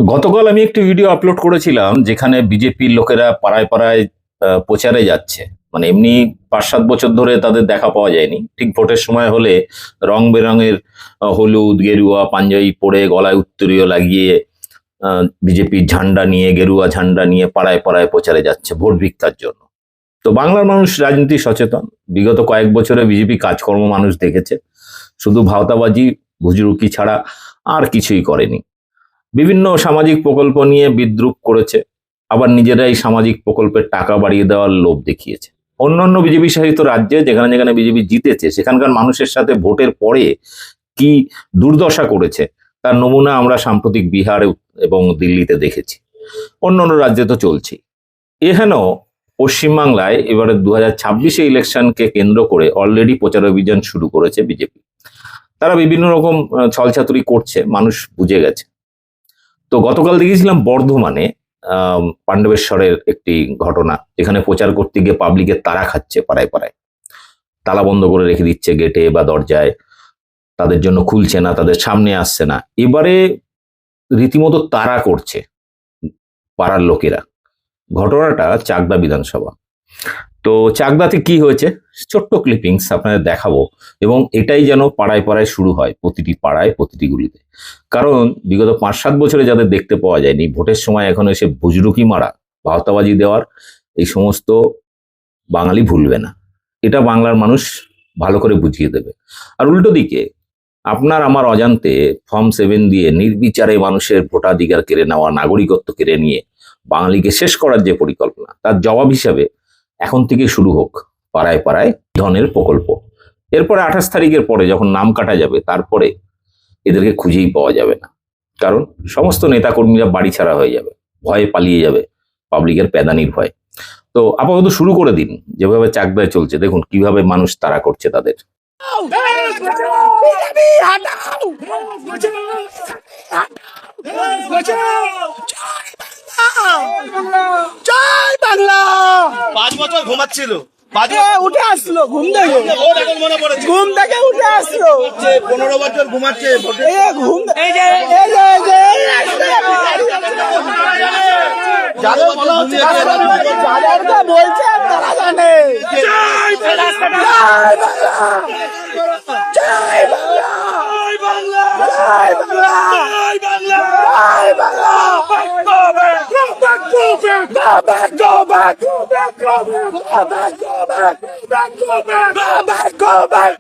গতকাল আমি একটি ভিডিও আপলোড করেছিলাম যেখানে বিজেপির লোকেরা পাড়ায় পাড়ায় প্রচারে যাচ্ছে। মানে এমনি ৫-৭ বছর ধরে তাদের দেখা পাওয়া যায়নি। ঠিক ভোটের সময় হলে রং বেরঙের হলুদ গেরুয়া পাঞ্জাবি পরে গলায় উত্তরীয় লাগিয়ে বিজেপির ঝান্ডা নিয়ে গেরুয়া ঝান্ডা নিয়ে পাড়ায় পাড়ায় প্রচারে যাচ্ছে ভোট ভিক্ষার জন্য। তো বাংলার মানুষ রাজনীতি সচেতন। বিগত কয়েক বছরে বিজেপি কাজকর্ম মানুষ দেখেছে, শুধু ভাওতাবাজি ভুজরুকি ছাড়া আর কিছুই করেনি। বিভিন্ন সামাজিক প্রকল্প নিয়ে বিদ্রূপ করেছে, আবার নিজেরাই সামাজিক প্রকল্পের টাকা বাড়িয়ে দেওয়ার লোভ দেখিয়েছে। অন্যান্য বিজেপি শাসিত রাজ্যে যেখানে যেখানে বিজেপি জিতেছে সেখানকার মানুষের সাথে ভোটের পরে কি দুর্দশা করেছে তার নমুনা আমরা সাম্প্রতিক বিহারে এবং দিল্লিতে দেখেছি। অন্যান্য রাজ্যে তো চলছেই। এহেন পশ্চিমবাংলায় এবারে 2026 ইলেকশনকে কেন্দ্র করে অলরেডি প্রচার অভিযান শুরু করেছে বিজেপি। তারা বিভিন্ন রকম ছলচাতুরি করছে, মানুষ বুঝে গেছে। তো গতকাল দেখেছিলাম বর্ধমানে পাণ্ডবেশ্বরের একটি ঘটনা, যেখানে প্রচার করতে গিয়ে পাবলিকের তাড়া খাচ্ছে, পাড়ায় পাড়ায় তালা বন্ধ করে রেখে দিচ্ছে গেটে বা দরজায়, তাদের জন্য খুলছে না, তাদের সামনে আসছে না। এবারে রীতিমতো তাড়া করছে পাড়ার লোকেরা। ঘটনাটা চাকদা বিধানসভা। তো চাকদাতে কি হয়েছে ছোট্ট ক্লিপিংস আপনাদের দেখাবো, এবং এটাই যেন পাড়ায় পাড়ায় শুরু হয়, প্রতিটি পাড়ায় প্রতিটি গুলিতে। কারণ বিগত ৫-৭ বছরে যাদের দেখতে পাওয়া যায়নি, ভোটের সময় এখন এসে বুজরুকি মারা, ভাওতাবাজি দেওয়ার, এই সমস্ত বাঙালি ভুলবে না। এটা বাংলার মানুষ ভালো করে বুঝিয়ে দেবে। আর উল্টো দিকে আপনার আমার অজান্তে ফর্ম 7 দিয়ে নির্বিচারে মানুষের ভোটাধিকার কেড়ে নেওয়া, নাগরিকত্ব কেড়ে নিয়ে বাঙালিকে শেষ করার যে পরিকল্পনা, তার জবাব হিসাবে এখন থেকে শুরু হোক পাড়ায় পাড়ায় ধনের প্রকল্প। এরপরে 28 তারিখের পরে যখন নাম কাটা যাবে, তারপরে এদেরকে খুঁজেই পাওয়া যাবে না। কারণ সমস্ত নেতাকর্মীরা বাড়ি ছাড়া হয়ে যাবে, ভয়ে পালিয়ে যাবে, পাবলিকের প্যাদানির ভয়। তো আপাতত শুরু করে দিন। যেভাবে চাকদায় চলছে দেখুন কিভাবে মানুষ তাড়া করছে তাদের। জয় বাংলা। 5 বছর ঘুমাচ্ছিল, উঠে আসলো ঘুম থেকে উঠে আসলো। 15 বছর ঘুমাচ্ছে। ঘুম যাদেরকে বলছে তারা জানে। জয় বাংলা। Go back.